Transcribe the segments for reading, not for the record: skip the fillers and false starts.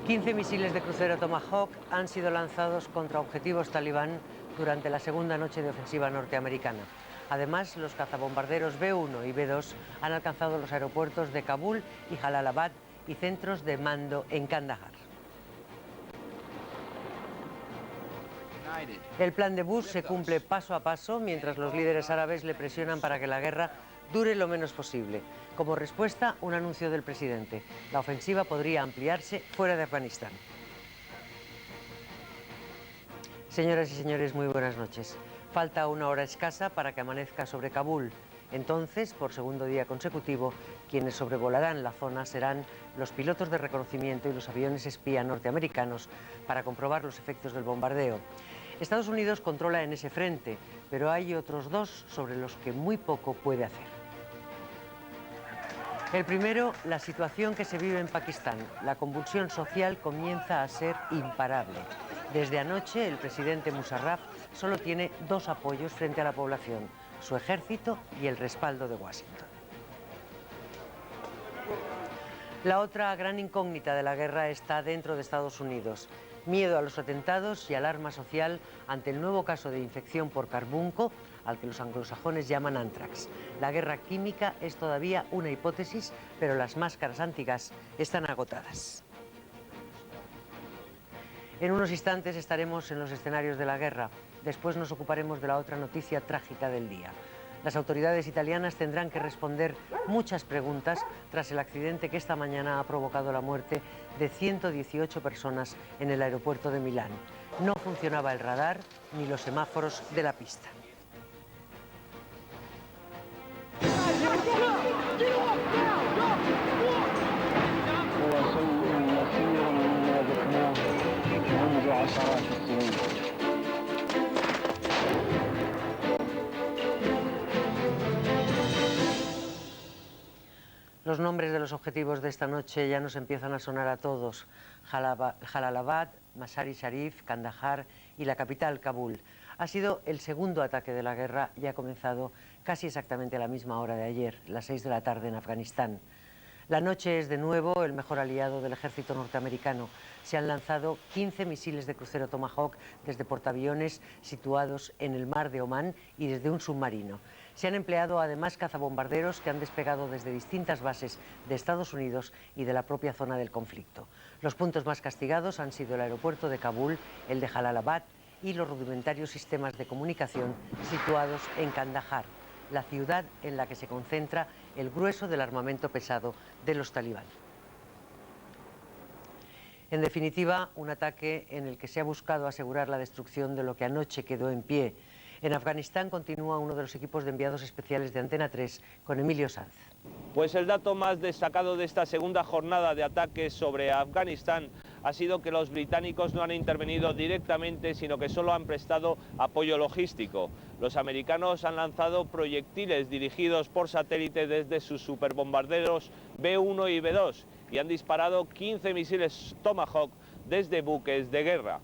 15 misiles de crucero Tomahawk han sido lanzados contra objetivos talibán durante la segunda noche de ofensiva norteamericana. Además, los cazabombarderos B-1 y B-2 han alcanzado los aeropuertos de Kabul y Jalalabad y centros de mando en Kandahar. El plan de Bush se cumple paso a paso mientras los líderes árabes le presionan para que la guerra dure lo menos posible. Como respuesta, un anuncio del presidente. La ofensiva podría ampliarse fuera de Afganistán. Señoras y señores, muy buenas noches. Falta una hora escasa para que amanezca sobre Kabul. Entonces, por segundo día consecutivo, quienes sobrevolarán la zona serán los pilotos de reconocimiento y los aviones espía norteamericanos para comprobar los efectos del bombardeo. Estados Unidos controla en ese frente, pero hay otros dos sobre los que muy poco puede hacer. El primero, la situación que se vive en Pakistán. La convulsión social comienza a ser imparable. Desde anoche, el presidente Musharraf solo tiene dos apoyos frente a la población: su ejército y el respaldo de Washington. La otra gran incógnita de la guerra está dentro de Estados Unidos. Miedo a los atentados y alarma social ante el nuevo caso de infección por carbunco, al que los anglosajones llaman anthrax. La guerra química es todavía una hipótesis, pero las máscaras antigas están agotadas. En unos instantes estaremos en los escenarios de la guerra. Después nos ocuparemos de la otra noticia trágica del día. Las autoridades italianas tendrán que responder muchas preguntas tras el accidente que esta mañana ha provocado la muerte de 118 personas en el aeropuerto de Milán. No funcionaba el radar ni los semáforos de la pista. Los nombres de los objetivos de esta noche ya nos empiezan a sonar a todos: Jalalabad, Mazar-i-Sharif, Kandahar y la capital, Kabul. Ha sido el segundo ataque de la guerra y ha comenzado casi exactamente a la misma hora de ayer, las 6 de la tarde en Afganistán. La noche es de nuevo el mejor aliado del ejército norteamericano. Se han lanzado 15 misiles de crucero Tomahawk desde portaaviones situados en el mar de Omán y desde un submarino. Se han empleado además cazabombarderos que han despegado desde distintas bases de Estados Unidos y de la propia zona del conflicto. Los puntos más castigados han sido el aeropuerto de Kabul, el de Jalalabad y los rudimentarios sistemas de comunicación situados en Kandahar, la ciudad en la que se concentra el grueso del armamento pesado de los talibán. En definitiva, un ataque en el que se ha buscado asegurar la destrucción de lo que anoche quedó en pie. En Afganistán continúa uno de los equipos de enviados especiales de Antena 3 con Emilio Sanz. Pues el dato más destacado de esta segunda jornada de ataques sobre Afganistán ha sido que los británicos no han intervenido directamente, sino que solo han prestado apoyo logístico. Los americanos han lanzado proyectiles dirigidos por satélite desde sus superbombarderos B-1 y B-2 y han disparado 15 misiles Tomahawk desde buques de guerra.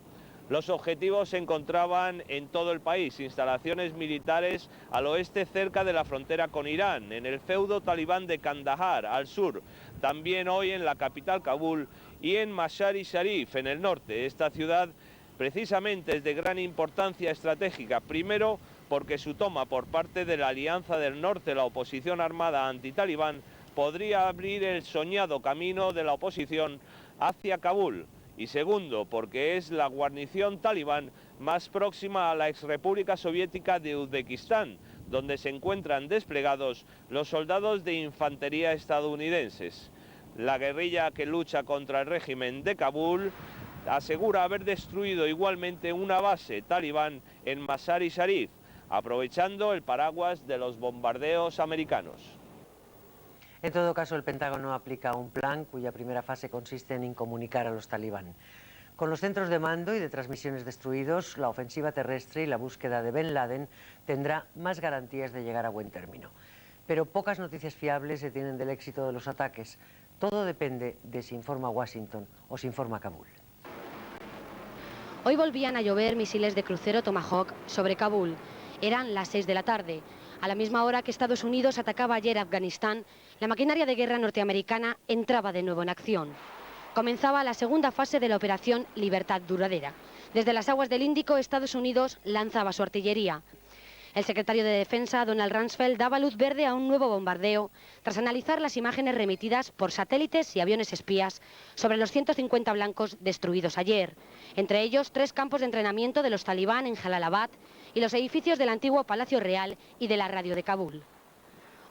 Los objetivos se encontraban en todo el país: instalaciones militares al oeste cerca de la frontera con Irán, en el feudo talibán de Kandahar al sur, también hoy en la capital Kabul y en Mazar-i-Sharif en el norte. Esta ciudad precisamente es de gran importancia estratégica, primero porque su toma por parte de la Alianza del Norte, la oposición armada antitalibán, podría abrir el soñado camino de la oposición hacia Kabul. Y segundo, porque es la guarnición talibán más próxima a la exrepública soviética de Uzbekistán, donde se encuentran desplegados los soldados de infantería estadounidenses. La guerrilla que lucha contra el régimen de Kabul asegura haber destruido igualmente una base talibán en Mazar-i-Sharif, aprovechando el paraguas de los bombardeos americanos. En todo caso, el Pentágono aplica un plan cuya primera fase consiste en incomunicar a los talibán. Con los centros de mando y de transmisiones destruidos, la ofensiva terrestre y la búsqueda de Bin Laden tendrá más garantías de llegar a buen término. Pero pocas noticias fiables detienen del éxito de los ataques. Todo depende de si informa Washington o si informa Kabul. Hoy volvían a llover misiles de crucero Tomahawk sobre Kabul. Eran las 6 de la tarde. A la misma hora que Estados Unidos atacaba ayer Afganistán, la maquinaria de guerra norteamericana entraba de nuevo en acción. comenzaba la segunda fase de la operación Libertad Duradera. Desde las aguas del Índico, Estados Unidos lanzaba su artillería. El secretario de Defensa, Donald Rumsfeld, daba luz verde a un nuevo bombardeo tras analizar las imágenes remitidas por satélites y aviones espías sobre los 150 blancos destruidos ayer. Entre ellos, 3 campos de entrenamiento de los talibán en Jalalabad y los edificios del antiguo Palacio Real y de la radio de Kabul.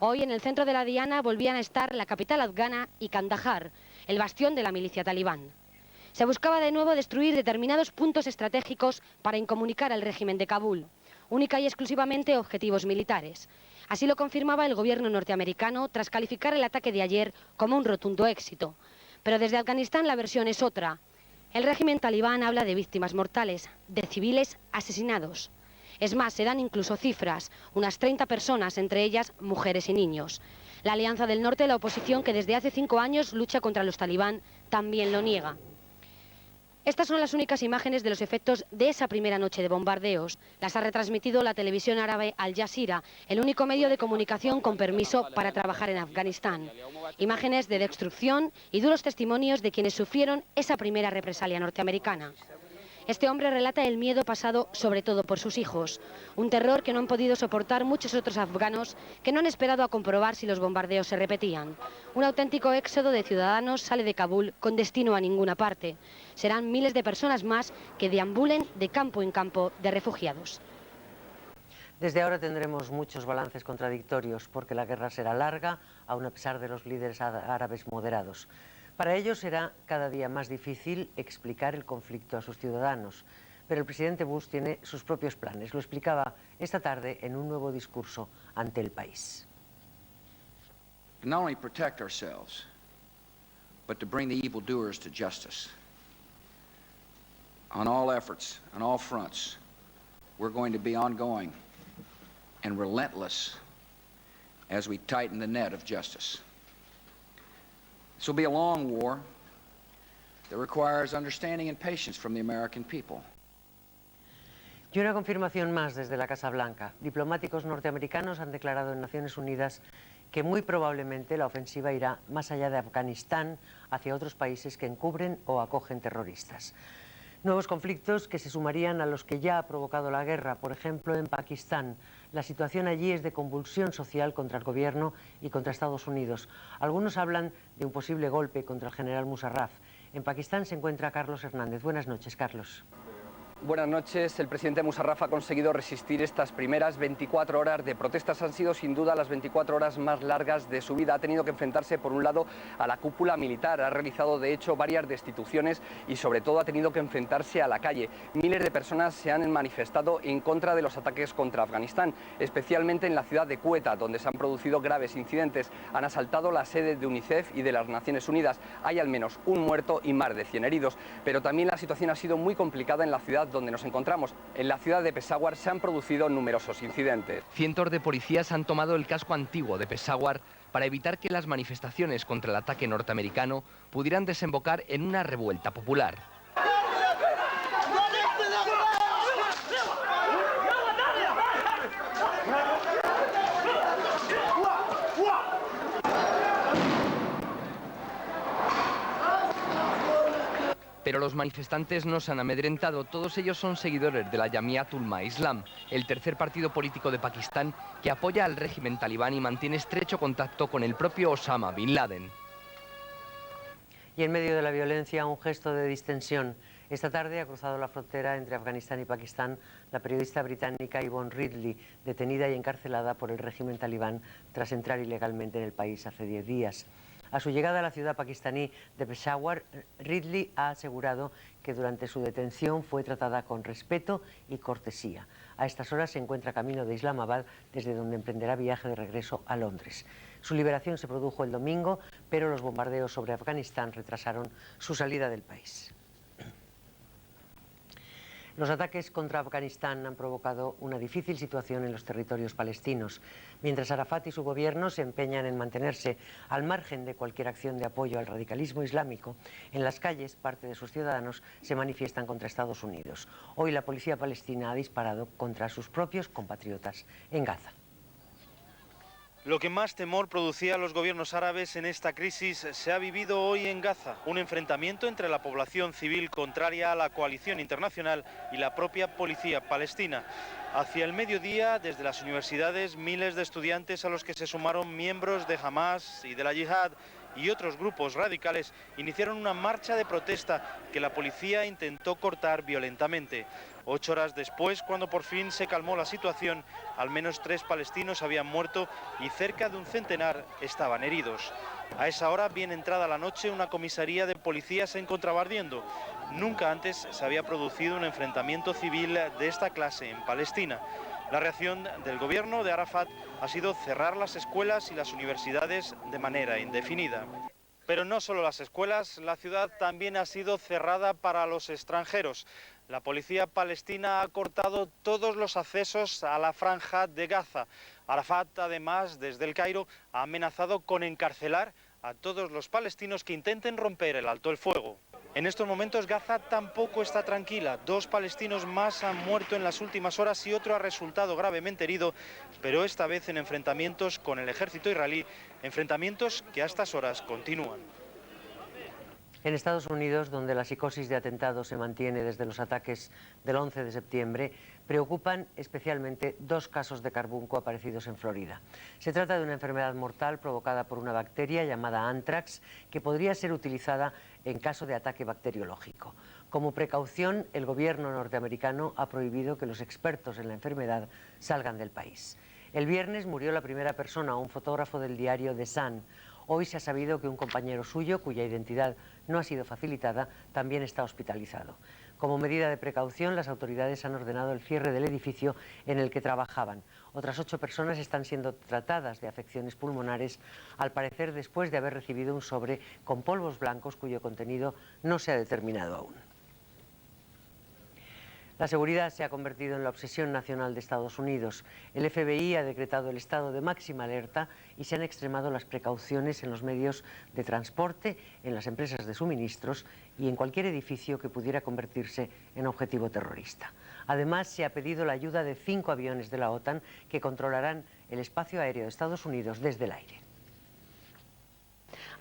Hoy, en el centro de la diana, volvían a estar la capital afgana y Kandahar, el bastión de la milicia talibán. Se buscaba de nuevo destruir determinados puntos estratégicos para incomunicar al régimen de Kabul, única y exclusivamente objetivos militares. Así lo confirmaba el gobierno norteamericano tras calificar el ataque de ayer como un rotundo éxito. Pero desde Afganistán la versión es otra. El régimen talibán habla de víctimas mortales, de civiles asesinados. Es más, se dan incluso cifras, unas 30 personas, entre ellas mujeres y niños. La Alianza del Norte, la oposición que desde hace 5 años lucha contra los talibán, también lo niega. Estas son las únicas imágenes de los efectos de esa primera noche de bombardeos. Las ha retransmitido la televisión árabe Al Jazeera, el único medio de comunicación con permiso para trabajar en Afganistán. Imágenes de destrucción y duros testimonios de quienes sufrieron esa primera represalia norteamericana. Este hombre relata el miedo pasado sobre todo por sus hijos, un terror que no han podido soportar muchos otros afganos que no han esperado a comprobar si los bombardeos se repetían. Un auténtico éxodo de ciudadanos sale de Kabul con destino a ninguna parte. Serán miles de personas más que deambulen de campo en campo de refugiados. Desde ahora tendremos muchos balances contradictorios porque la guerra será larga, aun a pesar de los líderes árabes moderados. Para ellos será cada día más difícil explicar el conflicto a sus ciudadanos, pero el presidente Bush tiene sus propios planes. Lo explicaba esta tarde en un nuevo discurso ante el país. Not only protect ourselves, but to bring the evildoers to justice. On all efforts, on all fronts, we're going to be ongoing and relentless as we tighten the net of justice. This will be a long war that requires understanding and patience from the American people. Y una confirmación más desde la Casa Blanca. Diplomáticos norteamericanos han declarado en Naciones Unidas que muy probablemente la ofensiva irá más allá de Afganistán hacia otros países que encubren o acogen terroristas. Nuevos conflictos que se sumarían a los que ya ha provocado la guerra. Por ejemplo, en Pakistán, la situación allí es de convulsión social contra el gobierno y contra Estados Unidos. Algunos hablan de un posible golpe contra el general Musharraf. En Pakistán se encuentra Carlos Hernández. Buenas noches, Carlos. Buenas noches. El presidente Musharraf ha conseguido resistir estas primeras 24 horas de protestas. Han sido sin duda las 24 horas más largas de su vida. Ha tenido que enfrentarse por un lado a la cúpula militar, ha realizado de hecho varias destituciones y sobre todo ha tenido que enfrentarse a la calle. Miles de personas se han manifestado en contra de los ataques contra Afganistán, especialmente en la ciudad de Quetta, donde se han producido graves incidentes. Han asaltado la sede de UNICEF y de las Naciones Unidas. Hay al menos un muerto y más de 100 heridos. Pero también la situación ha sido muy complicada en la ciudad donde nos encontramos. En la ciudad de Peshawar se han producido numerosos incidentes. Cientos de policías han tomado el casco antiguo de Peshawar para evitar que las manifestaciones contra el ataque norteamericano pudieran desembocar en una revuelta popular. Pero los manifestantes no se han amedrentado, todos ellos son seguidores de la Jamiat Ulma-Islam, el tercer partido político de Pakistán que apoya al régimen talibán y mantiene estrecho contacto con el propio Osama Bin Laden. Y en medio de la violencia, un gesto de distensión. Esta tarde ha cruzado la frontera entre Afganistán y Pakistán la periodista británica Yvonne Ridley, detenida y encarcelada por el régimen talibán tras entrar ilegalmente en el país hace 10 días. A su llegada a la ciudad pakistaní de Peshawar, Ridley ha asegurado que durante su detención fue tratada con respeto y cortesía. A estas horas se encuentra camino de Islamabad, desde donde emprenderá viaje de regreso a Londres. Su liberación se produjo el domingo, pero los bombardeos sobre Afganistán retrasaron su salida del país. Los ataques contra Afganistán han provocado una difícil situación en los territorios palestinos. Mientras Arafat y su gobierno se empeñan en mantenerse al margen de cualquier acción de apoyo al radicalismo islámico, en las calles parte de sus ciudadanos se manifiestan contra Estados Unidos. Hoy la policía palestina ha disparado contra sus propios compatriotas en Gaza. Lo que más temor producía a los gobiernos árabes en esta crisis se ha vivido hoy en Gaza. Un enfrentamiento entre la población civil contraria a la coalición internacional y la propia policía palestina. Hacia el mediodía, desde las universidades, miles de estudiantes a los que se sumaron miembros de Hamas y de la Yihad y otros grupos radicales iniciaron una marcha de protesta que la policía intentó cortar violentamente. 8 horas después, cuando por fin se calmó la situación, al menos 3 palestinos habían muerto y cerca de un centenar estaban heridos. A esa hora, bien entrada la noche, una comisaría de policía se encontraba ardiendo. Nunca antes se había producido un enfrentamiento civil de esta clase en Palestina. La reacción del gobierno de Arafat ha sido cerrar las escuelas y las universidades de manera indefinida. Pero no solo las escuelas, la ciudad también ha sido cerrada para los extranjeros. La policía palestina ha cortado todos los accesos a la franja de Gaza. Arafat, además, desde el Cairo, ha amenazado con encarcelar a todos los palestinos que intenten romper el alto el fuego. En estos momentos Gaza tampoco está tranquila. 2 palestinos más han muerto en las últimas horas y otro ha resultado gravemente herido, pero esta vez en enfrentamientos con el ejército israelí, enfrentamientos que a estas horas continúan. En Estados Unidos, donde la psicosis de atentados se mantiene desde los ataques del 11 de septiembre, preocupan especialmente 2 casos de carbunco aparecidos en Florida. Se trata de una enfermedad mortal provocada por una bacteria llamada anthrax que podría ser utilizada en caso de ataque bacteriológico. Como precaución, el gobierno norteamericano ha prohibido que los expertos en la enfermedad salgan del país. El viernes murió la primera persona, un fotógrafo del diario The Sun. Hoy se ha sabido que un compañero suyo, cuya identidad no ha sido facilitada, también está hospitalizado. Como medida de precaución, las autoridades han ordenado el cierre del edificio en el que trabajaban. Otras 8 personas están siendo tratadas de afecciones pulmonares, al parecer después de haber recibido un sobre con polvos blancos cuyo contenido no se ha determinado aún. La seguridad se ha convertido en la obsesión nacional de Estados Unidos. El FBI ha decretado el estado de máxima alerta y se han extremado las precauciones en los medios de transporte, en las empresas de suministros y en cualquier edificio que pudiera convertirse en objetivo terrorista. Además, se ha pedido la ayuda de 5 aviones de la OTAN que controlarán el espacio aéreo de Estados Unidos desde el aire.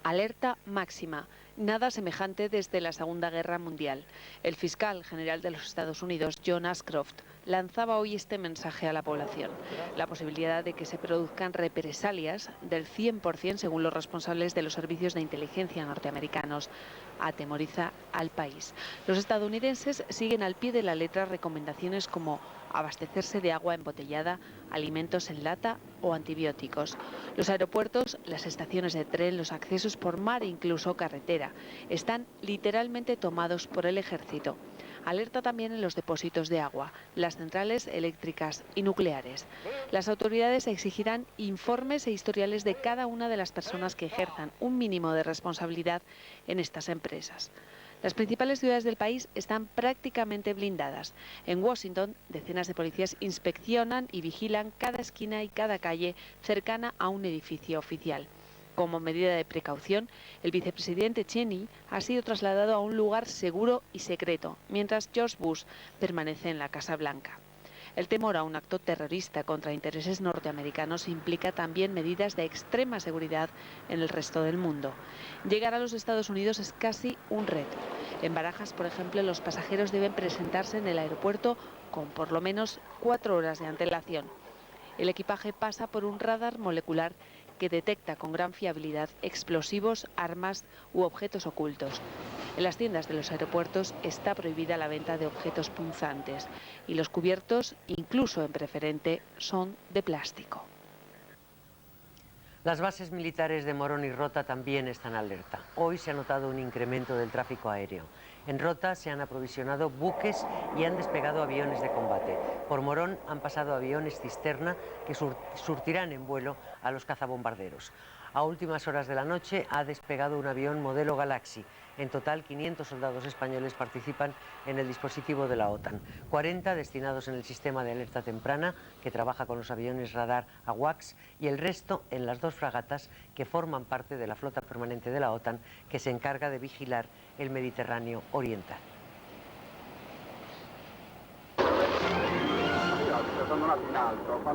Alerta máxima. Nada semejante desde la Segunda Guerra Mundial. El fiscal general de los Estados Unidos, John Ashcroft, lanzaba hoy este mensaje a la población. La posibilidad de que se produzcan represalias del 100% según los responsables de los servicios de inteligencia norteamericanos atemoriza al país. Los estadounidenses siguen al pie de la letra recomendaciones como abastecerse de agua embotellada, alimentos en lata o antibióticos. Los aeropuertos, las estaciones de tren, los accesos por mar e incluso carretera están literalmente tomados por el ejército. Alerta también en los depósitos de agua, las centrales eléctricas y nucleares. Las autoridades exigirán informes e historiales de cada una de las personas que ejerzan un mínimo de responsabilidad en estas empresas. Las principales ciudades del país están prácticamente blindadas. En Washington, decenas de policías inspeccionan y vigilan cada esquina y cada calle cercana a un edificio oficial. Como medida de precaución, el vicepresidente Cheney ha sido trasladado a un lugar seguro y secreto, mientras George Bush permanece en la Casa Blanca. El temor a un acto terrorista contra intereses norteamericanos implica también medidas de extrema seguridad en el resto del mundo. Llegar a los Estados Unidos es casi un reto. En Barajas, por ejemplo, los pasajeros deben presentarse en el aeropuerto con por lo menos 4 horas de antelación. El equipaje pasa por un radar molecular que detecta con gran fiabilidad explosivos, armas u objetos ocultos. En las tiendas de los aeropuertos está prohibida la venta de objetos punzantes y los cubiertos, incluso en preferente, son de plástico. Las bases militares de Morón y Rota también están alerta. Hoy se ha notado un incremento del tráfico aéreo. En Rota se han aprovisionado buques y han despegado aviones de combate. Por Morón han pasado aviones cisterna que surtirán en vuelo a los cazabombarderos. A últimas horas de la noche ha despegado un avión modelo Galaxy. En total, 500 soldados españoles participan en el dispositivo de la OTAN. 40 destinados en el sistema de alerta temprana, que trabaja con los aviones radar AWACS, y el resto en las 2 fragatas que forman parte de la flota permanente de la OTAN, que se encarga de vigilar el Mediterráneo oriental.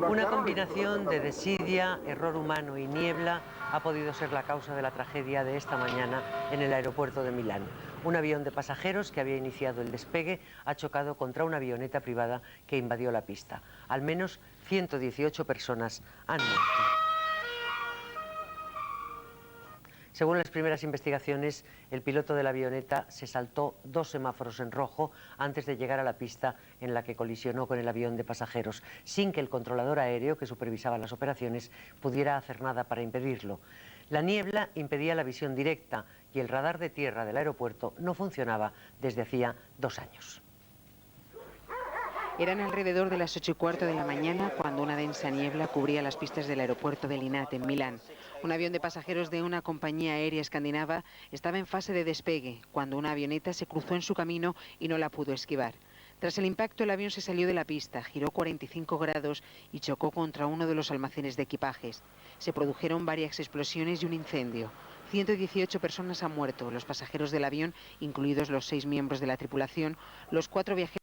Una combinación de desidia, error humano y niebla ha podido ser la causa de la tragedia de esta mañana en el aeropuerto de Milán. Un avión de pasajeros que había iniciado el despegue ha chocado contra una avioneta privada que invadió la pista. Al menos 118 personas han muerto. Según las primeras investigaciones, el piloto de la avioneta se saltó 2 semáforos en rojo antes de llegar a la pista en la que colisionó con el avión de pasajeros, sin que el controlador aéreo que supervisaba las operaciones pudiera hacer nada para impedirlo. La niebla impedía la visión directa y el radar de tierra del aeropuerto no funcionaba desde hacía 2 años. Eran alrededor de las 8:15 de la mañana cuando una densa niebla cubría las pistas del aeropuerto de Linate, en Milán. Un avión de pasajeros de una compañía aérea escandinava estaba en fase de despegue cuando una avioneta se cruzó en su camino y no la pudo esquivar. Tras el impacto, el avión se salió de la pista, giró 45 grados y chocó contra uno de los almacenes de equipajes. Se produjeron varias explosiones y un incendio. 118 personas han muerto, los pasajeros del avión, incluidos los 6 miembros de la tripulación, los 4 viajeros